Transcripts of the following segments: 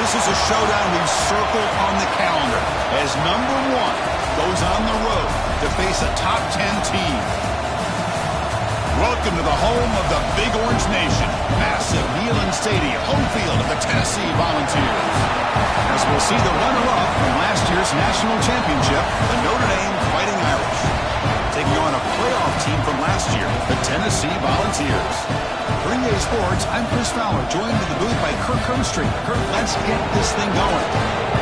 This is a showdown we've circled on the calendar as number 1 goes on the road to face a top 10 team. Welcome to the home of the Big Orange Nation. Massive Neyland Stadium, home field of the Tennessee Volunteers. As we'll see the runner-up from last year's national championship, the Notre Dame Fighting Irish, taking on a playoff team from last year, the Tennessee Volunteers. For EA Sports, I'm Chris Fowler, joined in the booth by Kirk Herbstreit. Kirk, let's get this thing going.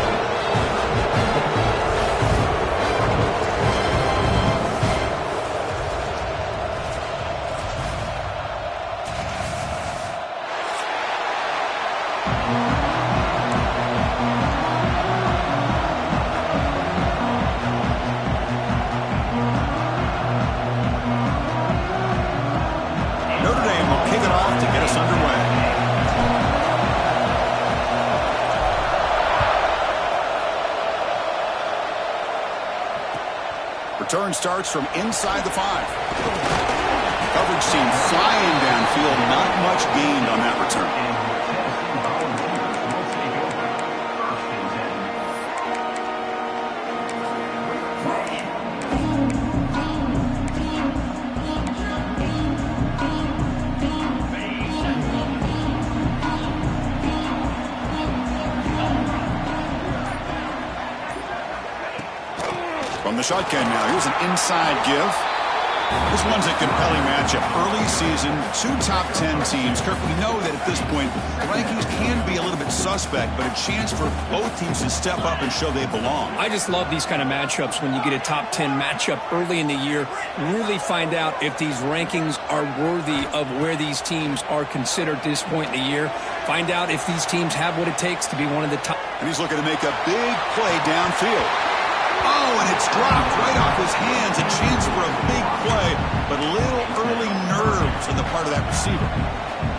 Return starts from inside the 5. Coverage team flying downfield. Not much gained on that return. From the shotgun now, here's an inside give. This one's a compelling matchup. Early season, 2 top 10 teams. Kirk, we know that at this point, the rankings can be a little bit suspect, but a chance for both teams to step up and show they belong. I just love these kind of matchups when you get a top 10 matchup early in the year. Really find out if these rankings are worthy of where these teams are considered at this point in the year. Find out if these teams have what it takes to be one of the top. And he's looking to make a big play downfield. Oh, and it's dropped right off his hands. A chance for a big play, but a little early nerves on the part of that receiver.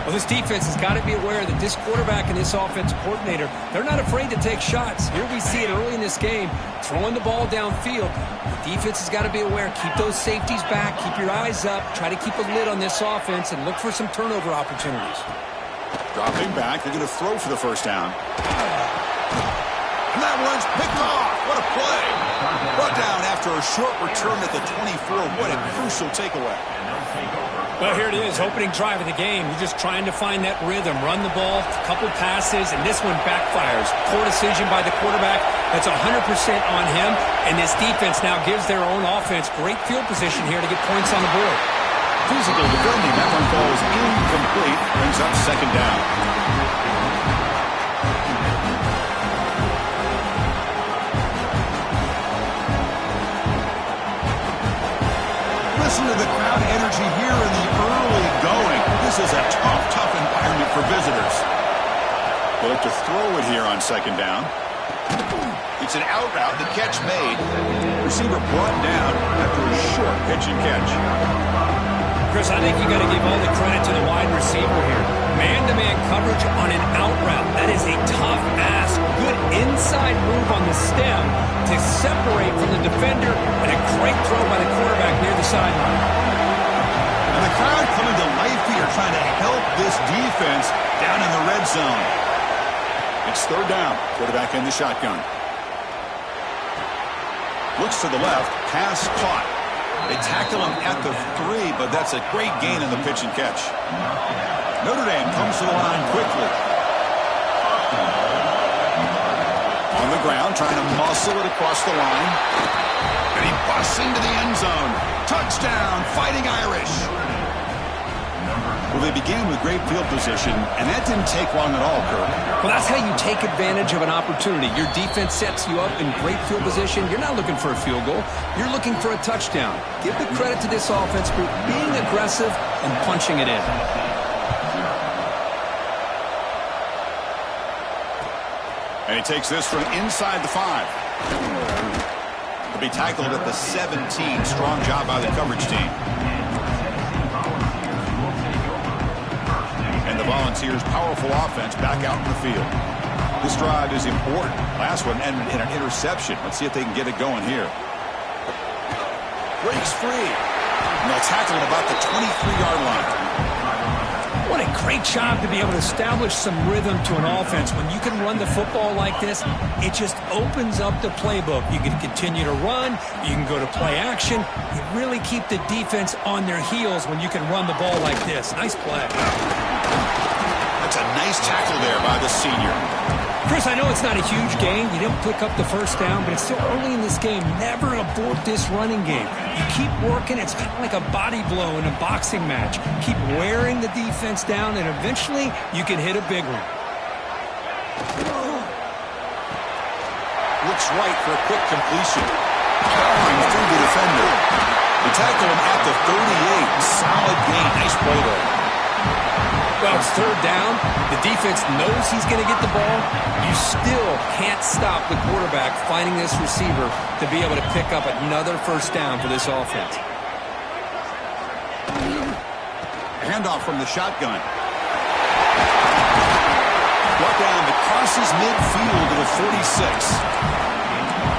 Well, this defense has got to be aware that this quarterback and this offensive coordinator, they're not afraid to take shots. Here we see it early in this game, throwing the ball downfield. The defense has got to be aware. Keep those safeties back. Keep your eyes up. Try to keep a lid on this offense and look for some turnover opportunities. Dropping back. They're going to throw for the first down. And that one's picked off. What a play. Brought down after a short return at the 24. What a crucial takeaway. Well, here it is, opening drive of the game. You're just trying to find that rhythm, run the ball, a couple passes, and this one backfires. Poor decision by the quarterback. That's 100% on him, and this defense now gives their own offense great field position here to get points on the board. Physical defending. That one falls incomplete. Brings up second down. Listen to the crowd energy here in the early going. This is a tough environment for visitors. They look to throw it here on second down. It's an out route. The catch made. Receiver brought down after a short pitch and catch. Chris, I think you got to give all the credit to the wide receiver here. Man-to-man coverage on an out route. That is a tough ask. Good inside move on the stem to separate from the defender, and a great throw by the quarterback near the sideline. And the crowd coming to life here, trying to help this defense down in the red zone. It's third down. Quarterback in the shotgun. Looks to the left. Pass caught. They tackle him at the 3, but that's a great gain in the pitch and catch. Notre Dame comes to the line quickly. On the ground, trying to muscle it across the line. And he busts into the end zone. Touchdown, Fighting Irish. Well, they began with great field position, and that didn't take long at all, Kirk. Well, that's how you take advantage of an opportunity. Your defense sets you up in great field position. You're not looking for a field goal. You're looking for a touchdown. Give the credit to this offense for being aggressive and punching it in. And he takes this from inside the 5. He'll be tackled at the 17. Strong job by the coverage team. And the Volunteers' powerful offense back out in the field. This drive is important. Last one ended in an interception. Let's see if they can get it going here. Breaks free. And they'll tackle at about the 23-yard line. What a great job to be able to establish some rhythm to an offense. When you can run the football like this, it just opens up the playbook. You can continue to run. You can go to play action. You really keep the defense on their heels when you can run the ball like this. Nice play. That's a nice tackle there by the senior. Chris, I know it's not a huge gain. You didn't pick up the first down, but it's still early in this game. Never abort this running game. You keep working. It's kind of like a body blow in a boxing match. Keep wearing the defense down, and eventually you can hit a big one. Looks right for a quick completion. Powering through the defender. They tackle him at the 38. Solid gain. Nice play there. Well, it's third down. The defense knows he's going to get the ball. You still can't stop the quarterback finding this receiver to be able to pick up another first down for this offense. Handoff from the shotgun. Brought down that crosses midfield to the 46.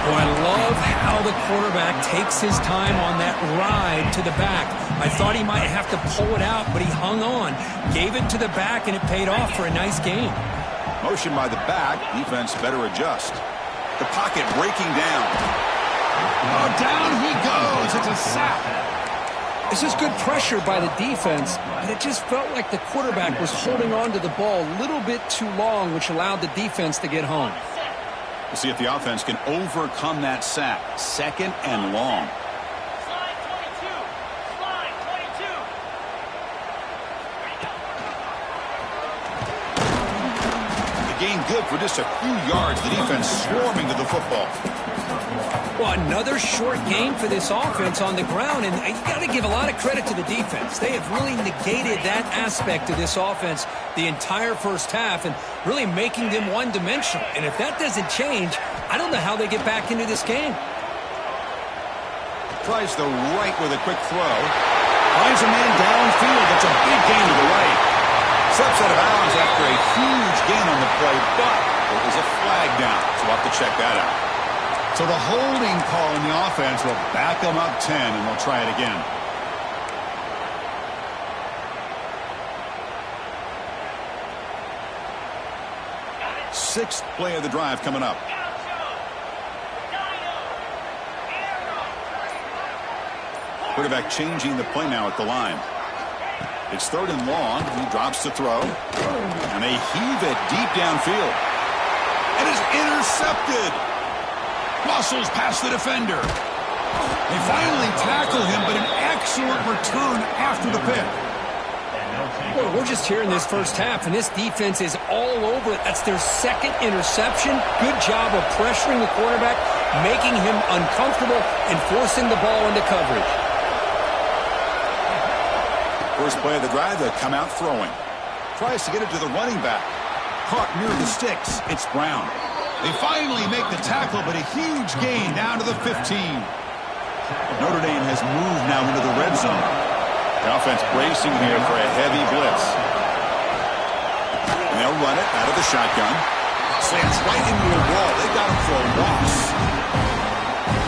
Oh, I love how the quarterback takes his time on that ride to the back. I thought he might have to pull it out, but he hung on, gave it to the back, and it paid off for a nice gain. Motion by the back. Defense better adjust. The pocket breaking down. Oh, down he goes. It's a sack. This is good pressure by the defense, but it just felt like the quarterback was holding on to the ball a little bit too long, which allowed the defense to get home. We'll see if the offense can overcome that sack. Second and long. The gain good for just a few yards. The defense swarming to the football. Well, another short game for this offense on the ground, and you got to give a lot of credit to the defense. They have really negated that aspect of this offense the entire first half and really making them one-dimensional. And if that doesn't change, I don't know how they get back into this game. Tries the right with a quick throw. Finds a man downfield. That's a big gain to the right. Steps out of bounds after a huge gain on the play, but it was a flag down. So we'll have to check that out. So the holding call in the offense will back them up 10, and they'll try it again. Sixth play of the drive coming up. Quarterback changing the play now at the line. It's third and long. He drops the throw. And they heave it deep downfield. It is intercepted. Muscles past the defender. They finally tackle him, but an excellent return after the pick. Well, we're just here in this first half, and this defense is all over it. That's their second interception. Good job of pressuring the quarterback, making him uncomfortable, and forcing the ball into coverage. First play of the drive, they come out throwing. Tries to get it to the running back. Caught near the sticks. It's Brown. They finally make the tackle, but a huge gain down to the 15. Notre Dame has moved now into the red zone. The offense bracing here for a heavy blitz. And they'll run it out of the shotgun. Slants right into a wall. They got him for a loss.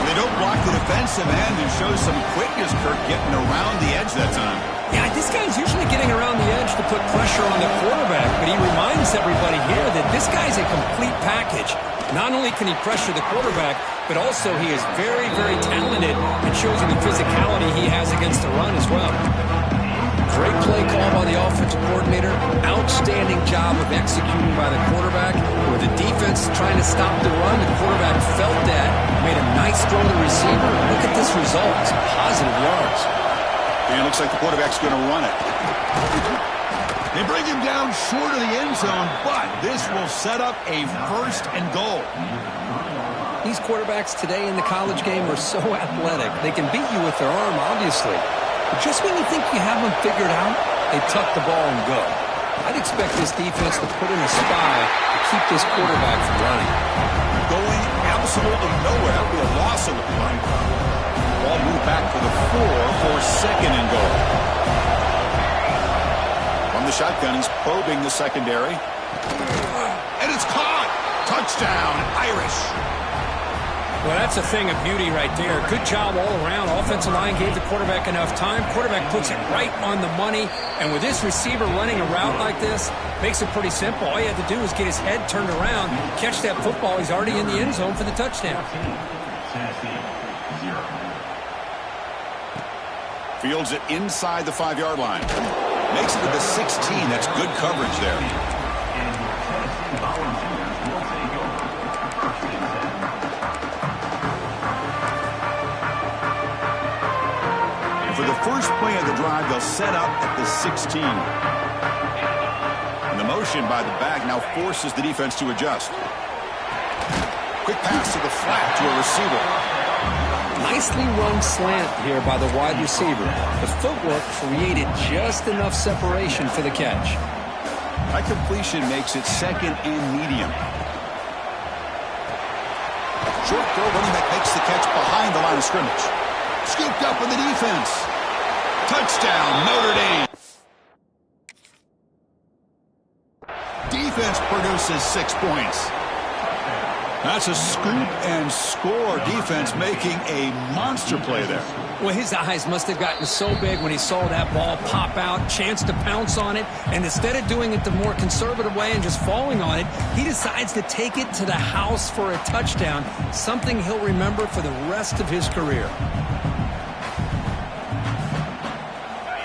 They don't block the defensive end and show some quickness, Kirk, getting around the edge that time. Yeah, this guy's usually getting around the edge to put pressure on the quarterback, but he reminds everybody here that this guy's a complete package. Not only can he pressure the quarterback, but also he is very, very talented and shows you the physicality he has against the run as well. Great play call by the offensive coordinator. Outstanding job of executing by the quarterback. Where the defense trying to stop the run, the quarterback felt that, made a nice throw to the receiver. Look at this result. It's positive yards. And it looks like the quarterback's going to run it. They bring him down short of the end zone, but this will set up a first and goal. These quarterbacks today in the college game are so athletic. They can beat you with their arm, obviously. But just when you think you have them figured out, they tuck the ball and go. I'd expect this defense to put in a spy to keep this quarterback from running. Going absolutely nowhere. That would be a loss on the play. Ball moved back to the 4 for second and goal. From the shotgun, he's probing the secondary. And it's caught. Touchdown, Irish. Well, that's a thing of beauty right there. Good job all around. Offensive line gave the quarterback enough time. Quarterback puts it right on the money. And with this receiver running a route like this, makes it pretty simple. All you had to do was get his head turned around, catch that football. He's already in the end zone for the touchdown. Fields it inside the 5-yard line. Makes it to the 16. That's good coverage there. For the first play of the drive, they'll set up at the 16. And the motion by the back now forces the defense to adjust. Quick pass to the flat to a receiver. Nicely run slant here by the wide receiver. The footwork created just enough separation for the catch. That completion makes it second and medium. Short throw, running back makes the catch behind the line of scrimmage. Scooped up in the defense. Touchdown, Notre Dame. Defense produces 6 points. That's a scoop and score. Defense making a monster play there. Well, his eyes must have gotten so big when he saw that ball pop out, chance to pounce on it, and instead of doing it the more conservative way and just falling on it, he decides to take it to the house for a touchdown, something he'll remember for the rest of his career.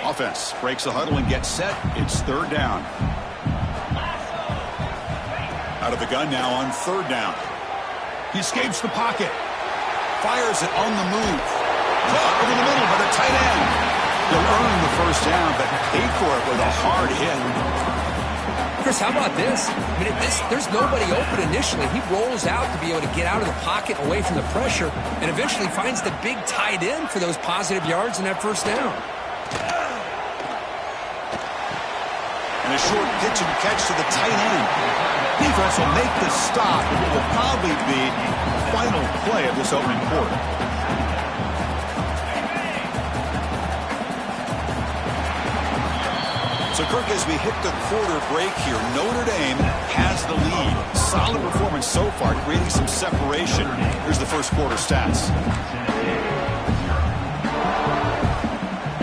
Offense breaks the huddle and gets set. It's third down. Out of the gun now on third down. He escapes the pocket. Fires it on the move. Caught over the middle by the tight end. He'll earn the first down, but paid for it with a hard hit. Chris, how about this? I mean, there's nobody open initially. He rolls out to be able to get out of the pocket away from the pressure and eventually finds the big tight end for those positive yards in that first down. And a short pitch and catch to the tight end. Defense will make the stop, and it will probably be the final play of this opening quarter. So, Kirk, as we hit the quarter break here, Notre Dame has the lead. Solid performance so far, creating some separation. Here's the first quarter stats.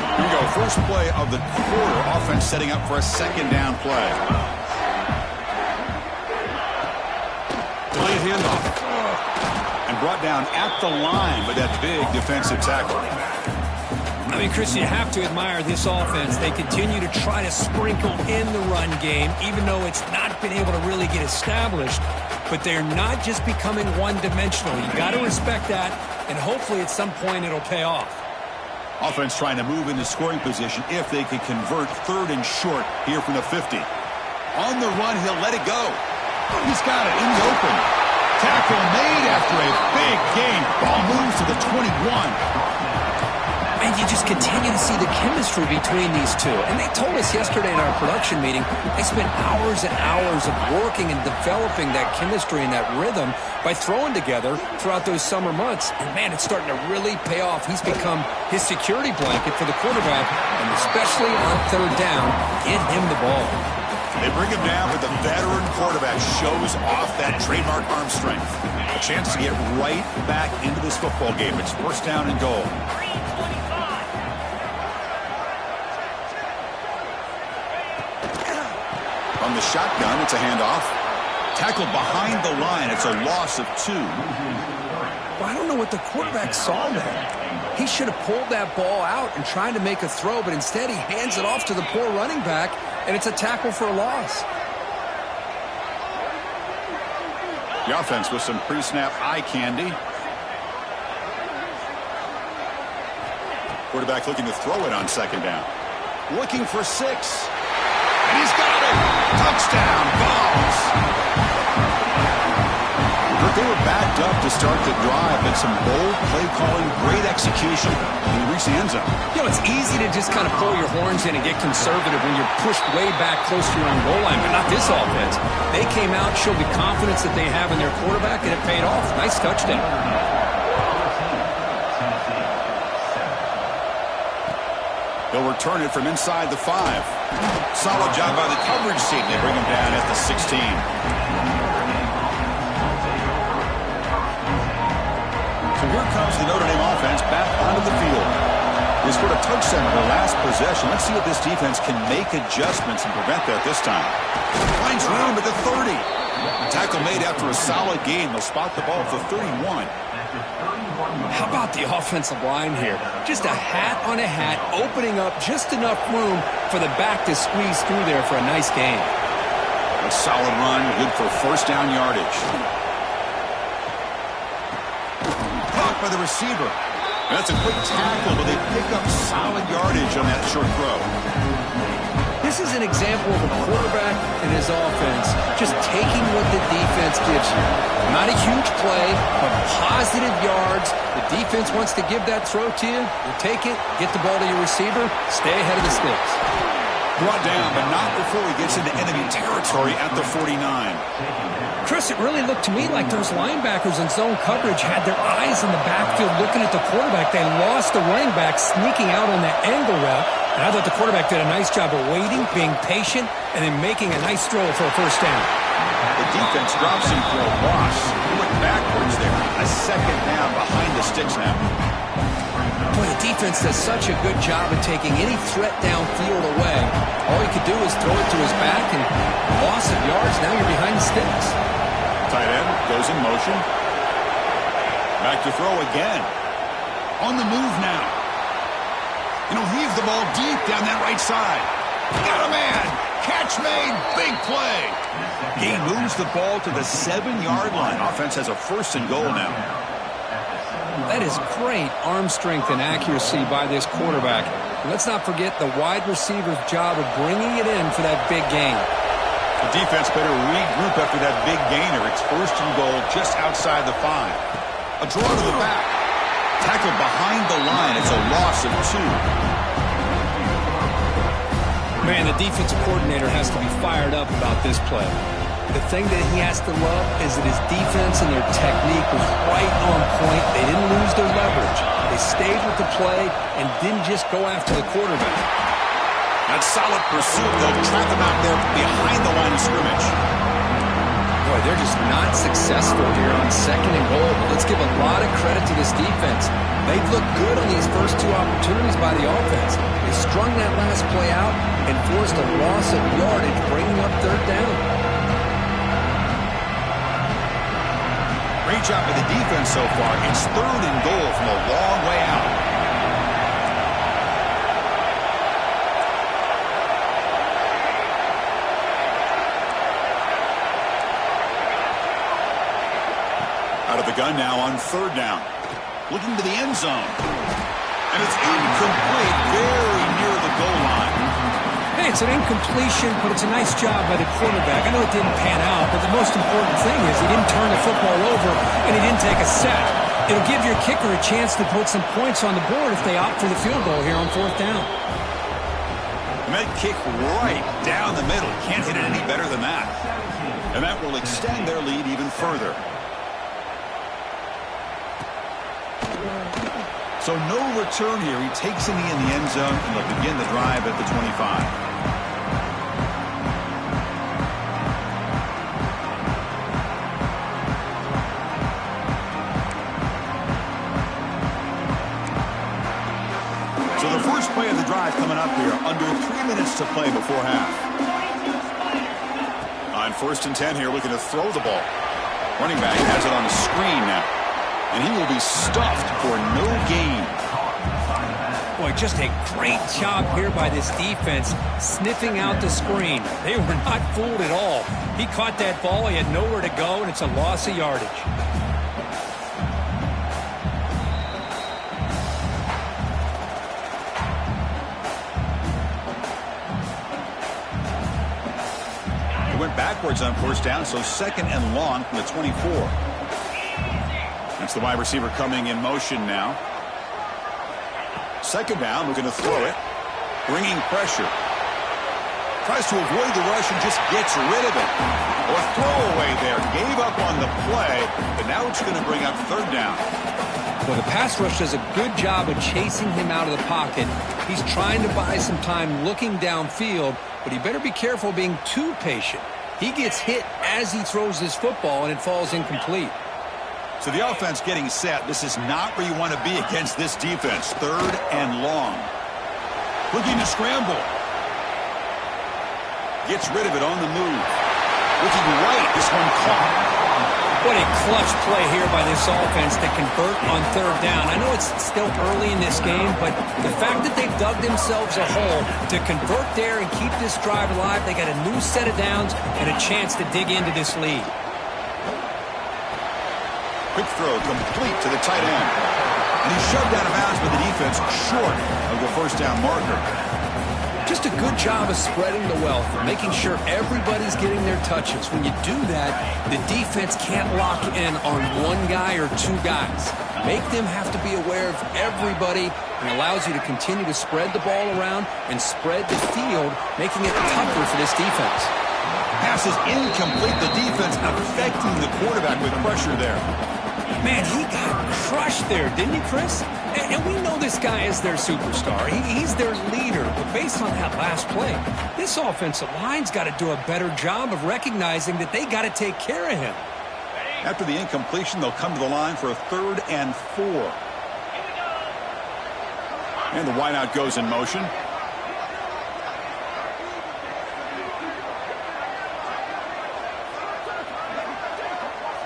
Here we go, first play of the quarter. Offense setting up for a second down play. Delayed handoff. And brought down at the line by that big defensive tackle. I mean, Chris, you have to admire this offense. They continue to try to sprinkle in the run game, even though it's not been able to really get established. But they're not just becoming one-dimensional. You got to respect that, and hopefully at some point it'll pay off. Offense trying to move into scoring position if they can convert third and short here from the 50. On the run, he'll let it go. He's got it in the open. Tackle made after a big gain. Ball moves to the 21. And you just continue to see the chemistry between these two. And they told us yesterday in our production meeting, they spent hours and hours of working and developing that chemistry and that rhythm by throwing together throughout those summer months. And, man, it's starting to really pay off. He's become his security blanket for the quarterback, and especially on third down, get him the ball. They bring him down, but the veteran quarterback shows off that trademark arm strength. A chance to get right back into this football game. It's first down and goal. On the shotgun, it's a handoff. Tackled behind the line. It's a loss of 2. Well, I don't know what the quarterback saw there. He should have pulled that ball out and tried to make a throw, but instead he hands it off to the poor running back, and it's a tackle for a loss. The offense with some pre-snap eye candy. Quarterback looking to throw it on second down. Looking for 6. And he's got it. Touchdown, Vols. But they were backed up to start the drive, but some bold play calling, great execution, and they reached the end zone. You know, it's easy to just kind of pull your horns in and get conservative when you're pushed way back close to your own goal line, but not this offense. They came out, showed the confidence that they have in their quarterback, and it paid off. Nice touchdown. They'll return it from inside the 5. Solid job by the coverage team. They bring him down at the 16. here comes the Notre Dame offense back onto the field. They scored a touchdown on their last possession. Let's see if this defense can make adjustments and prevent that this time. Finds room at the 30. Tackle made after a solid gain. They'll spot the ball at the 31. How about the offensive line here? Just a hat on a hat, opening up just enough room for the back to squeeze through there for a nice gain. A solid run, good for first down yardage. Caught by the receiver. And that's a quick tackle, but they pick up solid yardage on that short throw. This is an example of a quarterback and his offense just taking what the defense gives you. Not a huge play, but positive yards. The defense wants to give that throw to you. You take it, get the ball to your receiver, stay ahead of the sticks. Brought down, but not before he gets into enemy territory at the 49. Chris, it really looked to me like those linebackers in zone coverage had their eyes in the backfield looking at the quarterback. They lost the running back sneaking out on that angle route. And I thought the quarterback did a nice job of waiting, being patient, and then making a nice throw for a first down. The defense drops him for a loss. He went backwards there. A second down behind the sticks now. Boy, the defense does such a good job of taking any threat downfield away. All he could do is throw it to his back, and loss of yards, now you're behind the sticks. Tight end goes in motion. Back to throw again. On the move now. And he'll heave the ball deep down that right side. Got a man. Catch made. Big play. He moves the ball to the 7-yard line. Offense has a first and goal now. That is great arm strength and accuracy by this quarterback. And let's not forget the wide receiver's job of bringing it in for that big gain. The defense better regroup after that big gainer. It's first and goal just outside the 5. A draw to the back. Tackled behind the line. It's a loss of 2. Man, the defensive coordinator has to be fired up about this play. The thing that he has to love is that his defense and their technique was right on point. They didn't lose their leverage. They stayed with the play and didn't just go after the quarterback. That solid pursuit. They'll trap him out there behind the line of scrimmage. Boy, they're just not successful here on second and goal. But let's give a lot of credit to this defense. They've looked good on these first 2 opportunities by the offense. They strung that last play out and forced a loss of yardage, bringing up third down. Great job by the defense so far. It's third and goal from a long way out. Out of the gun now on third down. Looking to the end zone. And it's incomplete, very near the goal line. Hey, it's an incompletion, but it's a nice job by the quarterback. I know it didn't pan out, but the most important thing is he didn't turn the football over and he didn't take a sack. It'll give your kicker a chance to put some points on the board if they opt for the field goal here on fourth down. And that kick right down the middle. Can't hit it any better than that. And that will extend their lead even further. So no return here. He takes a knee in the end zone, and they'll begin the drive at the 25. So the first play of the drive coming up here. Under 3 minutes to play before half. On first and 10 here, looking to throw the ball. Running back has it on the screen now. And he will be stuffed for no gain. Boy, just a great job here by this defense, sniffing out the screen. They were not fooled at all. He caught that ball, he had nowhere to go, and it's a loss of yardage. He went backwards on first down, so second and long from the 24. That's the wide receiver coming in motion now. Second down, looking to throw it. Bringing pressure. Tries to avoid the rush and just gets rid of it. A throwaway there. Gave up on the play, but now it's going to bring up third down. Well, the pass rush does a good job of chasing him out of the pocket. He's trying to buy some time looking downfield, but he better be careful being too patient. He gets hit as he throws his football, and it falls incomplete. So the offense getting set. This is not where you want to be against this defense. 3rd and long. Looking to scramble. Gets rid of it on the move. Looking right. This one caught. What a clutch play here by this offense to convert on 3rd down. I know it's still early in this game, but the fact that they've dug themselves a hole to convert there and keep this drive alive, they got a new set of downs and a chance to dig into this lead. Quick throw complete to the tight end. And he's shoved out of bounds by the defense short of the 1st down marker. Just a good job of spreading the wealth, making sure everybody's getting their touches. When you do that, the defense can't lock in on one guy or 2 guys. Make them have to be aware of everybody, and allows you to continue to spread the ball around and spread the field, making it tougher for this defense. Pass is incomplete. The defense affecting the quarterback with pressure there. Man, he got crushed there, didn't he, Chris? And we know this guy is their superstar. He's their leader. But based on that last play, this offensive line's got to do a better job of recognizing that they got to take care of him. After the incompletion, they'll come to the line for a 3rd and 4. And the wideout goes in motion.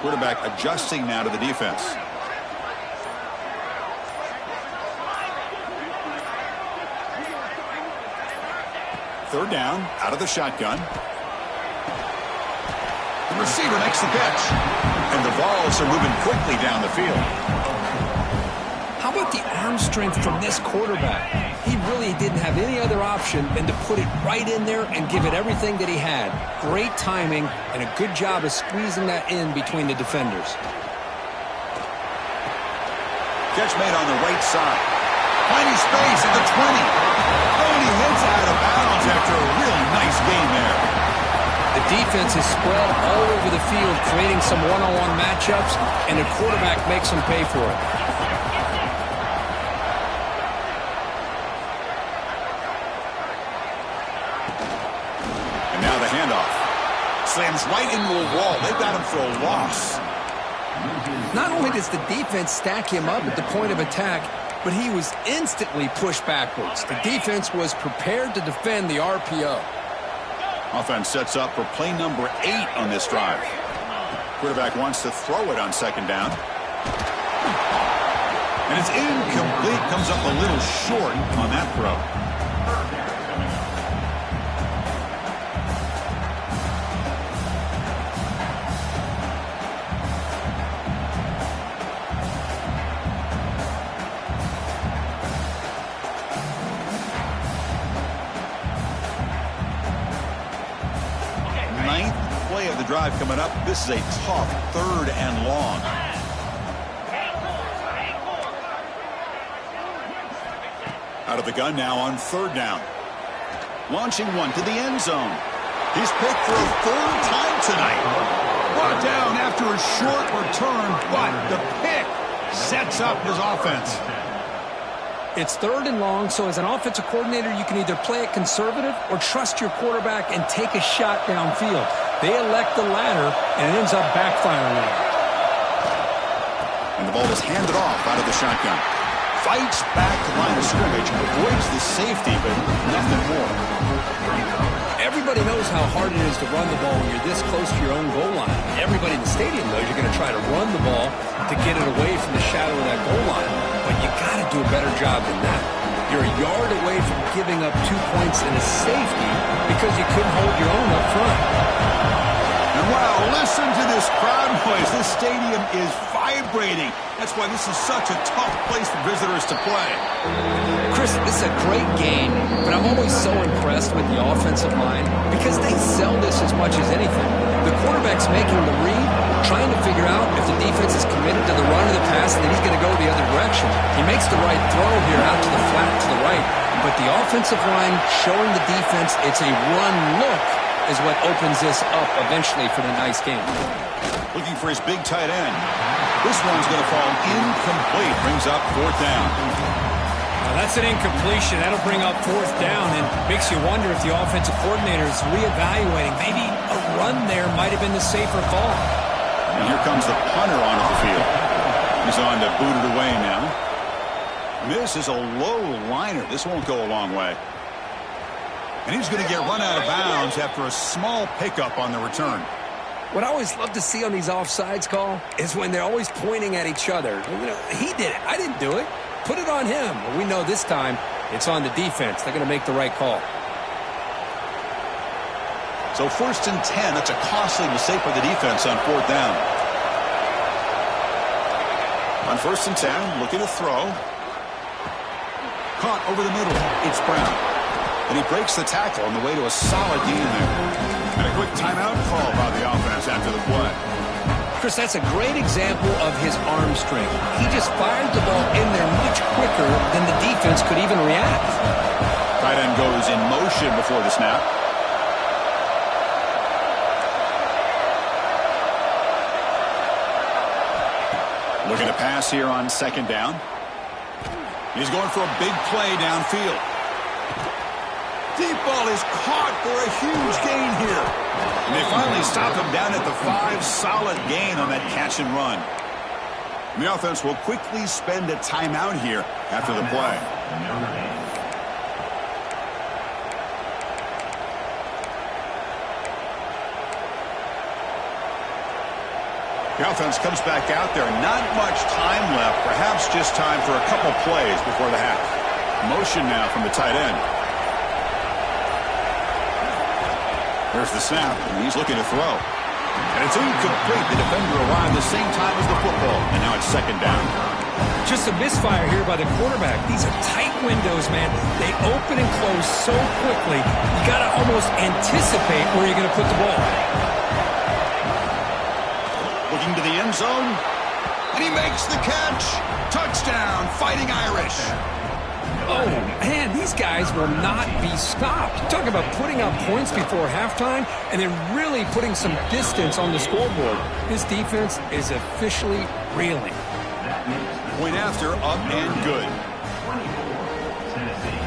Quarterback adjusting now to the defense. Third down, out of the shotgun. The receiver makes the catch. And the Vols are moving quickly down the field. How about the arm strength from this quarterback? He really didn't have any other option than to put it right in there and give it everything that he had. Great timing and a good job of squeezing that in between the defenders. Catch made on the right side. Finding space at the 20. Oh, and he hits out of bounds after a really nice game there. The defense is spread all over the field, creating some one-on-one matchups, and the quarterback makes them pay for it. And now the handoff. Slams right into a wall. They've got him for a loss. Not only does the defense stack him up at the point of attack, but he was instantly pushed backwards. The defense was prepared to defend the RPO. Offense sets up for play number 8 on this drive. Quarterback wants to throw it on 2nd down. And it's incomplete. Comes up a little short on that throw. Drive coming up. This is a tough 3rd and long. Out of the gun now on 3rd down. Launching one to the end zone. He's picked for a 3rd time tonight. Brought down after a short return, but the pick sets up his offense. It's 3rd and long, so as an offensive coordinator, you can either play it conservative or trust your quarterback and take a shot downfield. They elect the latter, and it ends up backfiring on them. And the ball is handed off out of the shotgun. Fights back to line of scrimmage, avoids the safety, but nothing more. Everybody knows how hard it is to run the ball when you're this close to your own goal line. Everybody in the stadium knows you're going to try to run the ball to get it away from the shadow of that goal line. But you got to do a better job than that. You're a yard away from giving up 2 points and a safety because you couldn't hold your own up front. And wow, listen to this crowd noise. This stadium is vibrating. That's why this is such a tough place for visitors to play. Chris, this is a great game, but I'm always so impressed with the offensive line because they sell this as much as anything. The quarterback's making the read, trying to figure out if the defense is committed to the run or the pass, and then he's going to go the other direction. He makes the right throw here out to the flat to the right, but the offensive line showing the defense it's a run look is what opens this up eventually for the nice game. Looking for his big tight end. This one's going to fall incomplete. Brings up 4th down. Now that's an incompletion. That'll bring up 4th down and makes you wonder if the offensive coordinator is reevaluating. Maybe a run there might have been the safer call. And here comes the punter onto the field. He's on to boot it away now. This is a low liner. This won't go a long way. And he's going to get run out of bounds after a small pickup on the return. What I always love to see on these offsides call is when they're always pointing at each other. You know, he did it. I didn't do it. Put it on him. Well, we know this time it's on the defense. They're going to make the right call. So 1st and 10. That's a costly mistake for the defense on 4th down. On 1st and 10, looking to throw. Caught over the middle. It's Brown. And he breaks the tackle on the way to a solid gain there. And a quick timeout call by the offense after the play. Chris, that's a great example of his arm strength. He just fired the ball in there much quicker than the defense could even react. Tight end goes in motion before the snap. Looking to pass here on 2nd down. He's going for a big play downfield. Deep ball is caught for a huge gain here. And they finally stop him down at the 5. Solid gain on that catch and run. And the offense will quickly spend a timeout here after the play. The offense comes back out there. Not much time left. Perhaps just time for a couple plays before the half. Motion now from the tight end. There's the snap, and he's looking to throw. And it's incomplete. The defender arrived the same time as the football, and now it's 2nd down. Just a misfire here by the quarterback. These are tight windows, man. They open and close so quickly. You got to almost anticipate where you're going to put the ball. Looking to the end zone, and he makes the catch. Touchdown, Fighting Irish. Oh, man, these guys will not be stopped. Talk about putting up points before halftime and then really putting some distance on the scoreboard. This defense is officially reeling. Point after, up and good.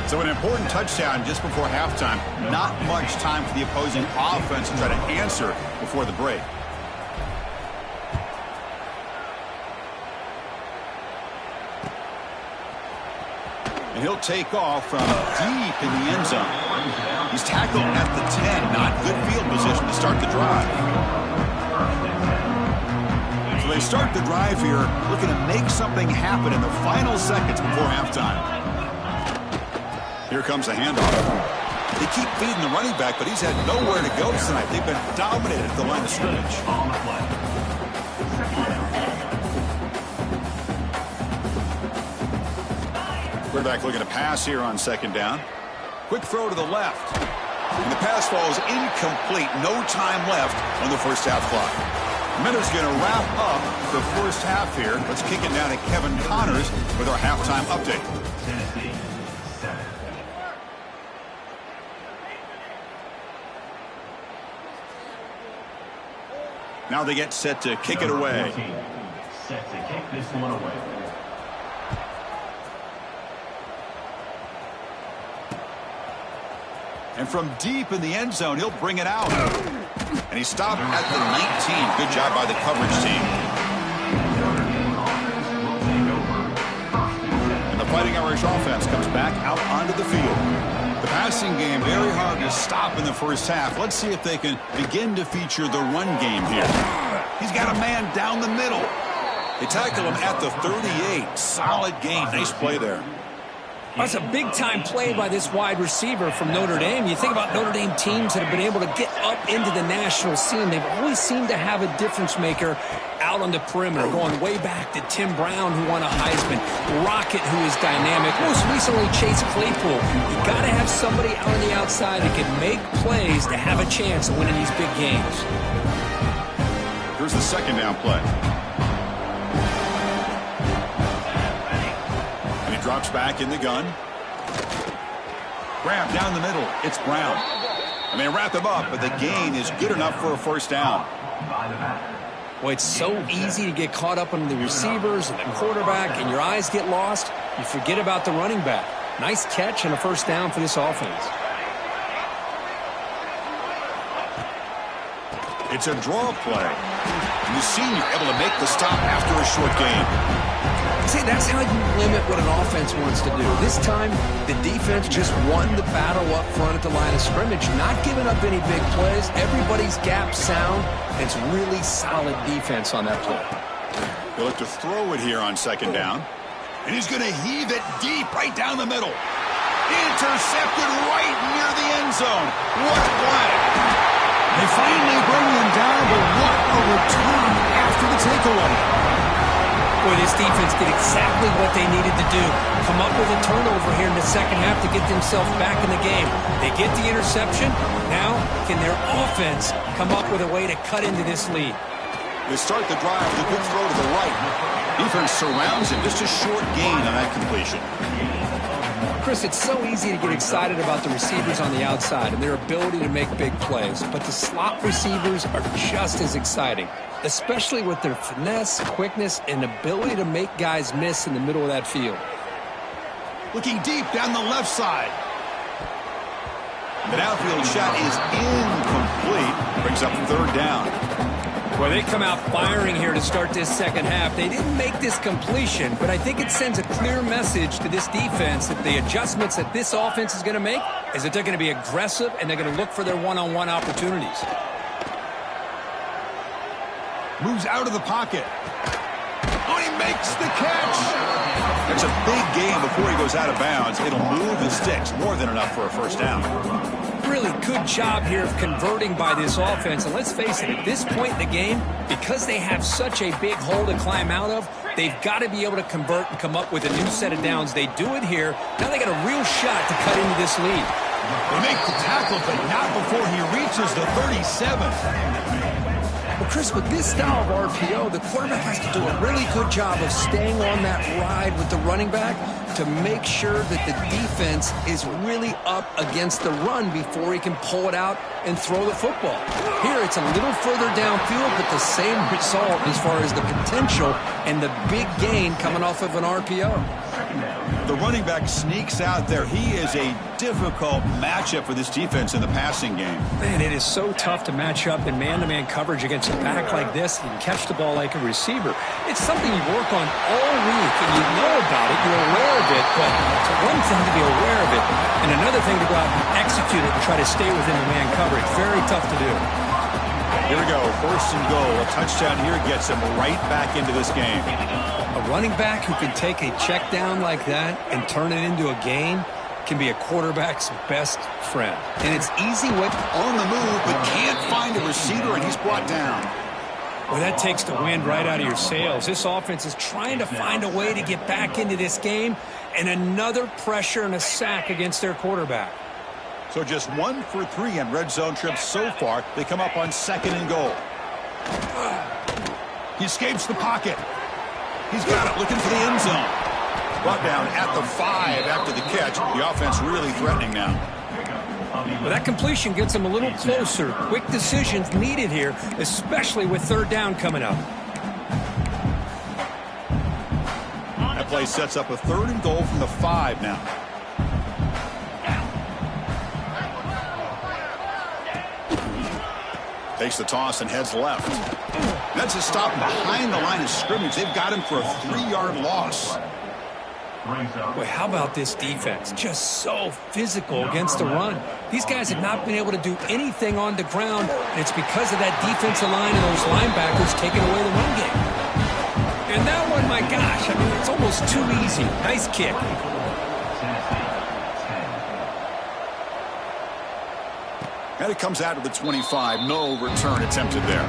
So an important touchdown just before halftime. Not much time for the opposing offense to try to answer before the break. And he'll take off from deep in the end zone. He's tackled at the 10. Not good field position to start the drive. So they start the drive here, looking to make something happen in the final seconds before halftime. Here comes a handoff. They keep feeding the running back, but he's had nowhere to go tonight. They've been dominated at the line of scrimmage. Quarterback looking to pass here on 2nd down. Quick throw to the left. And the pass falls incomplete. No time left on the first half clock. Minutes going to wrap up the first half here. Let's kick it down to Kevin Connors with our halftime update. Now they get set to kick it away. Set to kick this one away. And from deep in the end zone, he'll bring it out. And he stopped at the 19. Good job by the coverage team. And the Fighting Irish offense comes back out onto the field. The passing game very hard to stop in the first half. Let's see if they can begin to feature the run game here. He's got a man down the middle. They tackle him at the 38. Solid gain. Nice play there. That's a big-time play by this wide receiver from Notre Dame. You think about Notre Dame teams that have been able to get up into the national scene. They've always seemed to have a difference maker out on the perimeter, going way back to Tim Brown, who won a Heisman, Rocket, who is dynamic, most recently Chase Claypool. You got to have somebody out on the outside that can make plays to have a chance of winning these big games. Here's the 2nd down play. Drops back in the gun. Grab down the middle. It's Brown. And they wrap him up, but the gain is good enough for a first down. Well, it's so easy to get caught up on the receivers and the quarterback, and your eyes get lost. You forget about the running back. Nice catch and a first down for this offense. It's a draw play. And the senior able to make the stop after a short gain. See, that's how you limit what an offense wants to do. This time, the defense just won the battle up front at the line of scrimmage, not giving up any big plays. Everybody's gap sound. It's really solid defense on that play. He'll look to throw it here on second down. And he's going to heave it deep right down the middle. Intercepted right near the end zone. What a play. They finally bring him down, but what a return after the takeaway. Boy, this defense did exactly what they needed to do. Come up with a turnover here in the second half to get themselves back in the game. They get the interception. Now, can their offense come up with a way to cut into this lead? They start the drive with a good throw to the right. Defense surrounds him. Just a short gain on that completion. Chris, it's so easy to get excited about the receivers on the outside and their ability to make big plays, but the slot receivers are just as exciting, especially with their finesse, quickness, and ability to make guys miss in the middle of that field. Looking deep down the left side. The downfield shot is incomplete. Brings up third down. Well, they come out firing here to start this second half. They didn't make this completion, but I think it sends a clear message to this defense that the adjustments that this offense is going to make is that they're going to be aggressive and they're going to look for their one-on-one opportunities. Moves out of the pocket. Oh, he makes the catch. That's a big gain before he goes out of bounds. It'll move the sticks. More than enough for a first down. Really good job here of converting by this offense. And let's face it, at this point in the game, because they have such a big hole to climb out of, they've got to be able to convert and come up with a new set of downs. They do it here. Now they got a real shot to cut into this lead. They make the tackle, but not before he reaches the 37. Well, Chris, with this style of RPO, the quarterback has to do a really good job of staying on that ride with the running back to make sure that the defense is really up against the run before he can pull it out and throw the football. Here, it's a little further downfield, but the same result as far as the potential and the big gain coming off of an RPO. The running back sneaks out there. He is a difficult matchup for this defense in the passing game. Man, it is so tough to match up in man-to-man coverage against a back like this and catch the ball like a receiver. It's something you work on all week, and you know about it, you're aware of it, but it's one thing to be aware of it, and another thing to go out and execute it and try to stay within the man coverage. Very tough to do. Here we go, first and goal. A touchdown here gets him right back into this game. A running back who can take a check down like that and turn it into a gain can be a quarterback's best friend. And it's easy with on the move, but can't find a receiver, and he's brought down. Well, that takes the wind right out of your sails. This offense is trying to find a way to get back into this game, and another pressure and a sack against their quarterback. So just 1 for 3 on red zone trips so far. They come up on second and goal. He escapes the pocket. He's got it, looking for the end zone. Brought down at the 5 after the catch. The offense really threatening now. Well, that completion gets them a little closer. Quick decisions needed here, especially with third down coming up. That play sets up a third and goal from the 5 now. Takes the toss and heads left. That's a stop behind the line of scrimmage. They've got him for a 3-yard loss. Boy, how about this defense? Just so physical against the run. These guys have not been able to do anything on the ground, and it's because of that defensive line and those linebackers taking away the run game. And that one, my gosh, I mean, it's almost too easy. Nice kick. And it comes out to the 25. No return attempted there.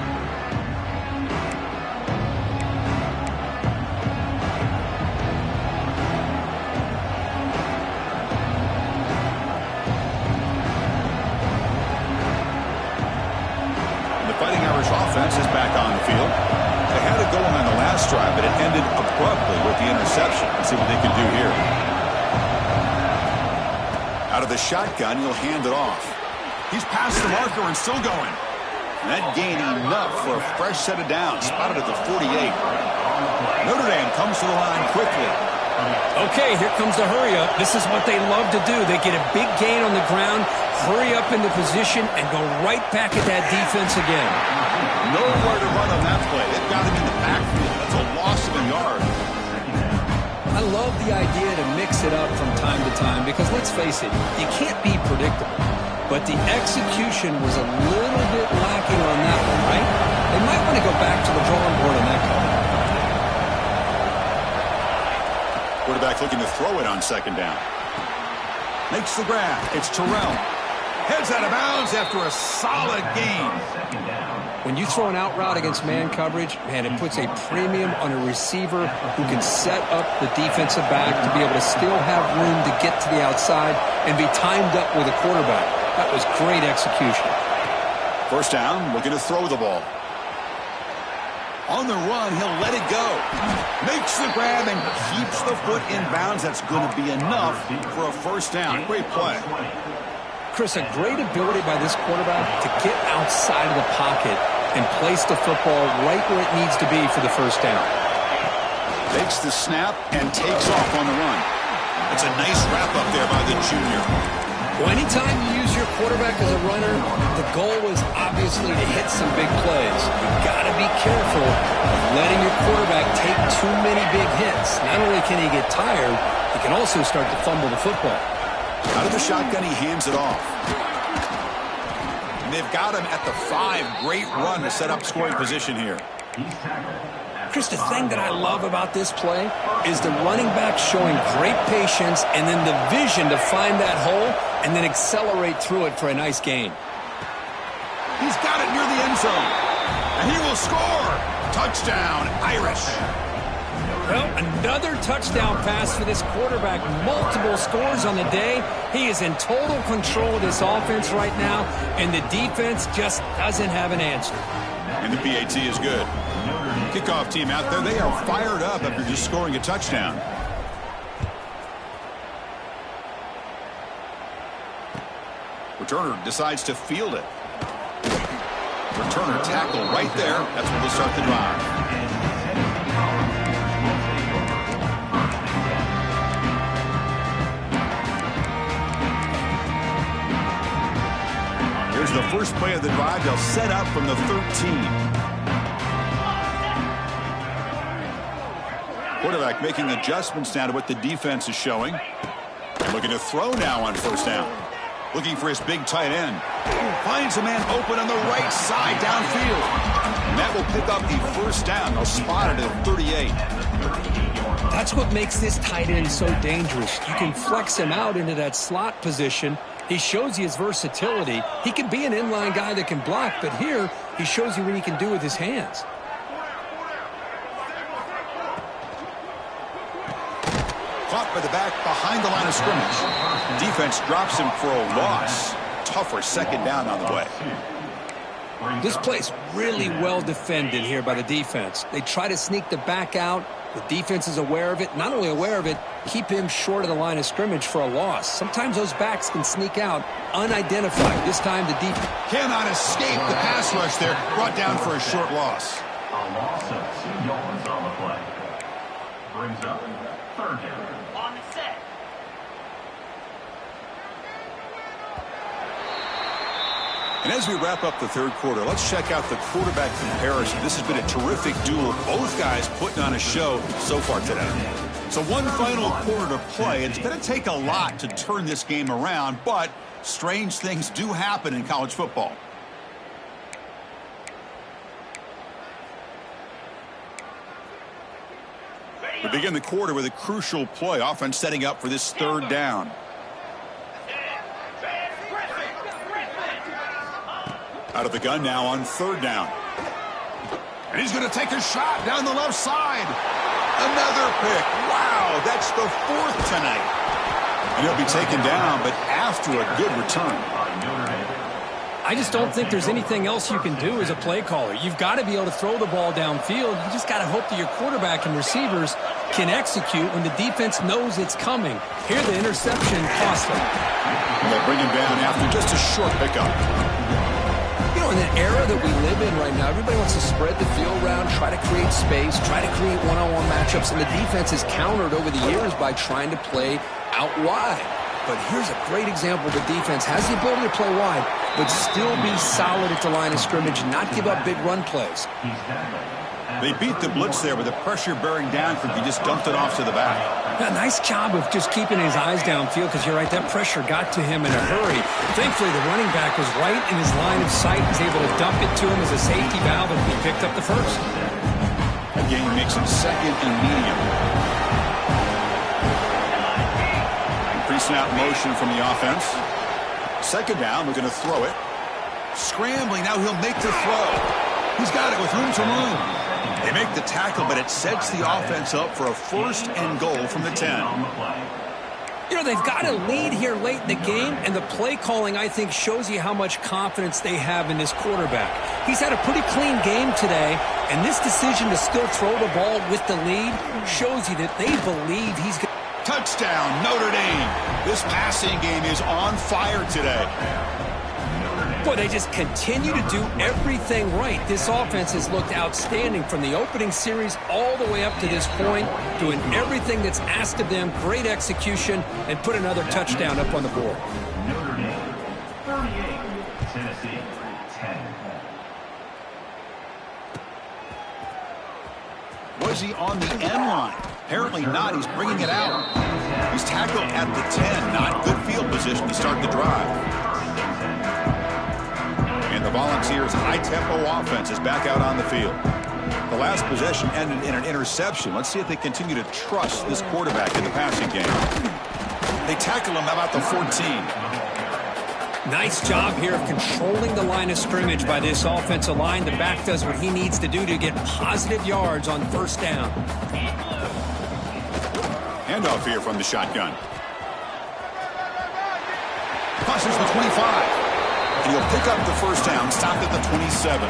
The Fighting Irish offense is back on the field. They had it going on the last drive, but it ended abruptly with the interception. Let's see what they can do here. Out of the shotgun, he'll hand it off. He's past the marker and still going. And that gain enough for a fresh set of downs. Spotted at the 48. Notre Dame comes to the line quickly. Okay, here comes the hurry up. This is what they love to do. They get a big gain on the ground, hurry up into position, and go right back at that defense again. Nowhere to run on that play. They've got him in the backfield. That's a loss of a yard. I love the idea to mix it up from time to time because, let's face it, you can't be predictable. But the execution was a little bit lacking on that one, right? They might want to go back to the drawing board on that call. Quarterback looking to throw it on second down. Makes the grab. It's Terrell. Heads out of bounds after a solid gain. When you throw an out route against man coverage, man, it puts a premium on a receiver who can set up the defensive back to be able to still have room to get to the outside and be timed up with a quarterback. That was great execution. First down, looking to throw the ball. On the run, he'll let it go. Makes the grab and keeps the foot in bounds. That's going to be enough for a first down. Great play. Chris, a great ability by this quarterback to get outside of the pocket and place the football right where it needs to be for the first down. Takes the snap and takes off on the run. That's a nice wrap up there by the junior. Well, anytime you use your quarterback as a runner, the goal is obviously to hit some big plays. You've got to be careful of letting your quarterback take too many big hits. Not only can he get tired, he can also start to fumble the football. Out of the shotgun, he hands it off. And they've got him at the 5. Great run to set up scoring position here. Chris, the thing that I love about this play is the running back showing great patience and then the vision to find that hole and then accelerate through it for a nice gain. He's got it near the end zone. And he will score. Touchdown, Irish. Well, another touchdown pass for this quarterback. Multiple scores on the day. He is in total control of this offense right now, and the defense just doesn't have an answer. And the PAT is good. Kickoff team out there, they are fired up after just scoring a touchdown. Returner decides to field it. Returner tackle right there. That's where they'll start the drive. Here's the first play of the drive. They'll set up from the 13. Quarterback making adjustments now to what the defense is showing. And looking to throw now on first down. Looking for his big tight end. Finds a man open on the right side downfield. And that will pick up the first down. They'll spot it at 38. That's what makes this tight end so dangerous. You can flex him out into that slot position. He shows you his versatility. He can be an inline guy that can block, but here he shows you what he can do with his hands. Caught by the back behind the line of scrimmage. Defense drops him for a loss. Tougher second down on the way. This play's really well defended here by the defense. They try to sneak the back out. The defense is aware of it. Not only aware of it, keep him short of the line of scrimmage for a loss. Sometimes those backs can sneak out unidentified. This time the defense cannot escape the pass rush there. Brought down for a short loss. A loss of 2 yards on the play. Brings up third down. On the set. And as we wrap up the third quarter, let's check out the quarterback comparison. This has been a terrific duel. Both guys putting on a show so far today. So one final quarter to play. It's going to take a lot to turn this game around, but strange things do happen in college football. We begin the quarter with a crucial play. Offense setting up for this third down. Out of the gun now on third down. And he's going to take a shot down the left side. Another pick. Wow, that's the 4th tonight. And he'll be taken down, but after a good return. I just don't think there's anything else you can do as a play caller. You've got to be able to throw the ball downfield. You just got to hope that your quarterback and receivers can execute when the defense knows it's coming. Here, the interception cost them. And they'll bring him down after just a short pickup. You know, in the era that we live in right now, everybody wants to spread the field around, try to create space, try to create one-on-one matchups, and the defense has countered over the years by trying to play out wide. but here's a great example. The defense has the ability to play wide, but still be solid at the line of scrimmage and not give up big run plays. They beat the blitz there with the pressure bearing down because he just dumped it off to the back. Yeah, nice job of just keeping his eyes downfield because you're right, that pressure got to him in a hurry. Thankfully, the running back was right in his line of sight. He was able to dump it to him as a safety valve, and he picked up the first. Again, he makes it second and medium. Pre-snap motion from the offense. Second down, we're going to throw it. Scrambling, now he'll make the throw. He's got it with room to run. They make the tackle, but it sets the offense up for a first and goal from the 10. You know, they've got a lead here late in the game, and the play calling, I think, shows you how much confidence they have in this quarterback. He's had a pretty clean game today, and this decision to still throw the ball with the lead shows you that they believe he's going to... Touchdown, Notre Dame. This passing game is on fire today. Boy, they just continue to do everything right. This offense has looked outstanding from the opening series all the way up to this point, doing everything that's asked of them, great execution, and put another touchdown up on the board. Notre Dame 38, Tennessee 10. Was he on the end line? Apparently not. He's bringing it out. He's tackled at the 10. Not good field position to start the drive. And the Volunteers' high-tempo offense is back out on the field. The last possession ended in an interception. Let's see if they continue to trust this quarterback in the passing game. They tackle him about the 14. Nice job here of controlling the line of scrimmage by this offensive line. The back does what he needs to do to get positive yards on first down. Handoff here from the shotgun. Crosses the 25. And he'll pick up the first down, stopped at the 27.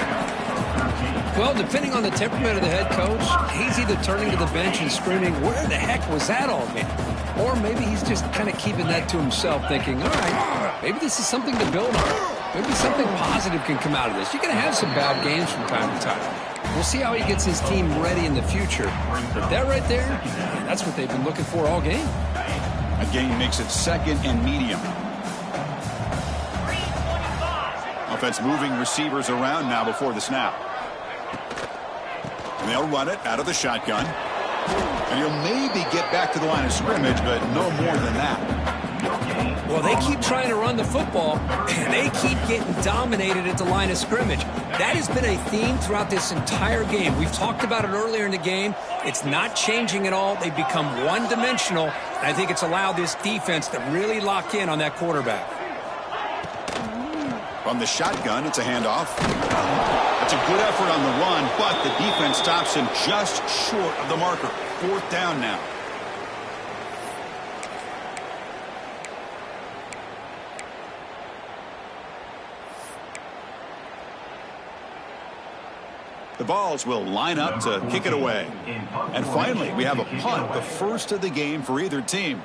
Well, depending on the temperament of the head coach, he's either turning to the bench and screaming, where the heck was that all game? Or maybe he's just kind of keeping that to himself, thinking, all right, maybe this is something to build on. Maybe something positive can come out of this. You're going to have some bad games from time to time. We'll see how he gets his team ready in the future. But that right there, that's what they've been looking for all game. Again, he makes it second and medium. Offense moving receivers around now before the snap. And they'll run it out of the shotgun. And he'll maybe get back to the line of scrimmage, but no more than that. Well, they keep trying to run the football, and they keep getting dominated at the line of scrimmage. That has been a theme throughout this entire game. We've talked about it earlier in the game. It's not changing at all. They've become one-dimensional, and I think it's allowed this defense to really lock in on that quarterback. From the shotgun, it's a handoff. That's a good effort on the run, but the defense stops him just short of the marker. Fourth down now. The Vols will line up to kick it away. And finally, we have a punt, the first of the game for either team.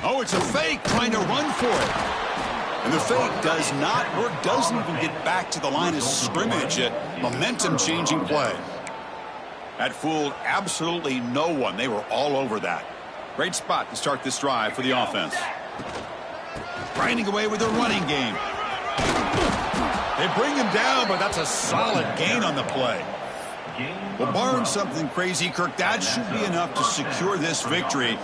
Oh, it's a fake, trying to run for it. And the fake does not, or doesn't even get back to the line of scrimmage. A momentum-changing play. That fooled absolutely no one. They were all over that. Great spot to start this drive for the offense. Grinding away with their running game. They bring him down, but that's a solid gain on the play. Well, barring something crazy, Kirk, that should be enough to secure this victory.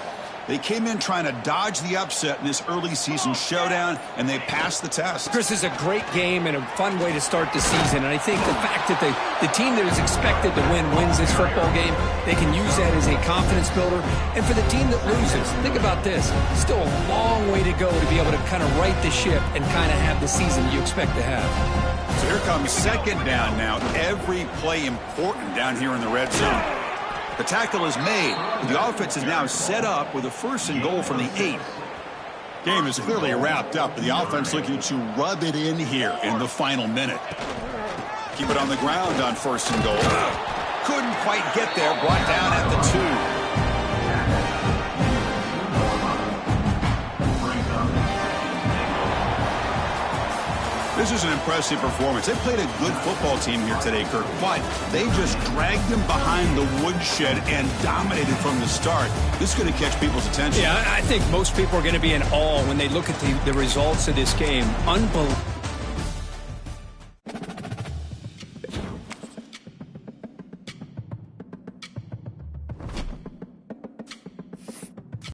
They came in trying to dodge the upset in this early season showdown, and they passed the test. Chris, is a great game and a fun way to start the season. And I think the fact that the team that is expected to win wins this football game, they can use that as a confidence builder. And for the team that loses, think about this. Still a long way to go to be able to kind of right the ship and kind of have the season you expect to have. So here comes second down now. Every play important down here in the red zone. The tackle is made. The offense is now set up with a first and goal from the 8. Game is clearly wrapped up. The offense looking to rub it in here in the final minute. Keep it on the ground on first and goal. Couldn't quite get there. Brought down at the 2. This is an impressive performance. They played a good football team here today, Kirk, but they just dragged them behind the woodshed and dominated from the start. This is going to catch people's attention. Yeah, I think most people are going to be in awe when they look at the results of this game. Unbelievable.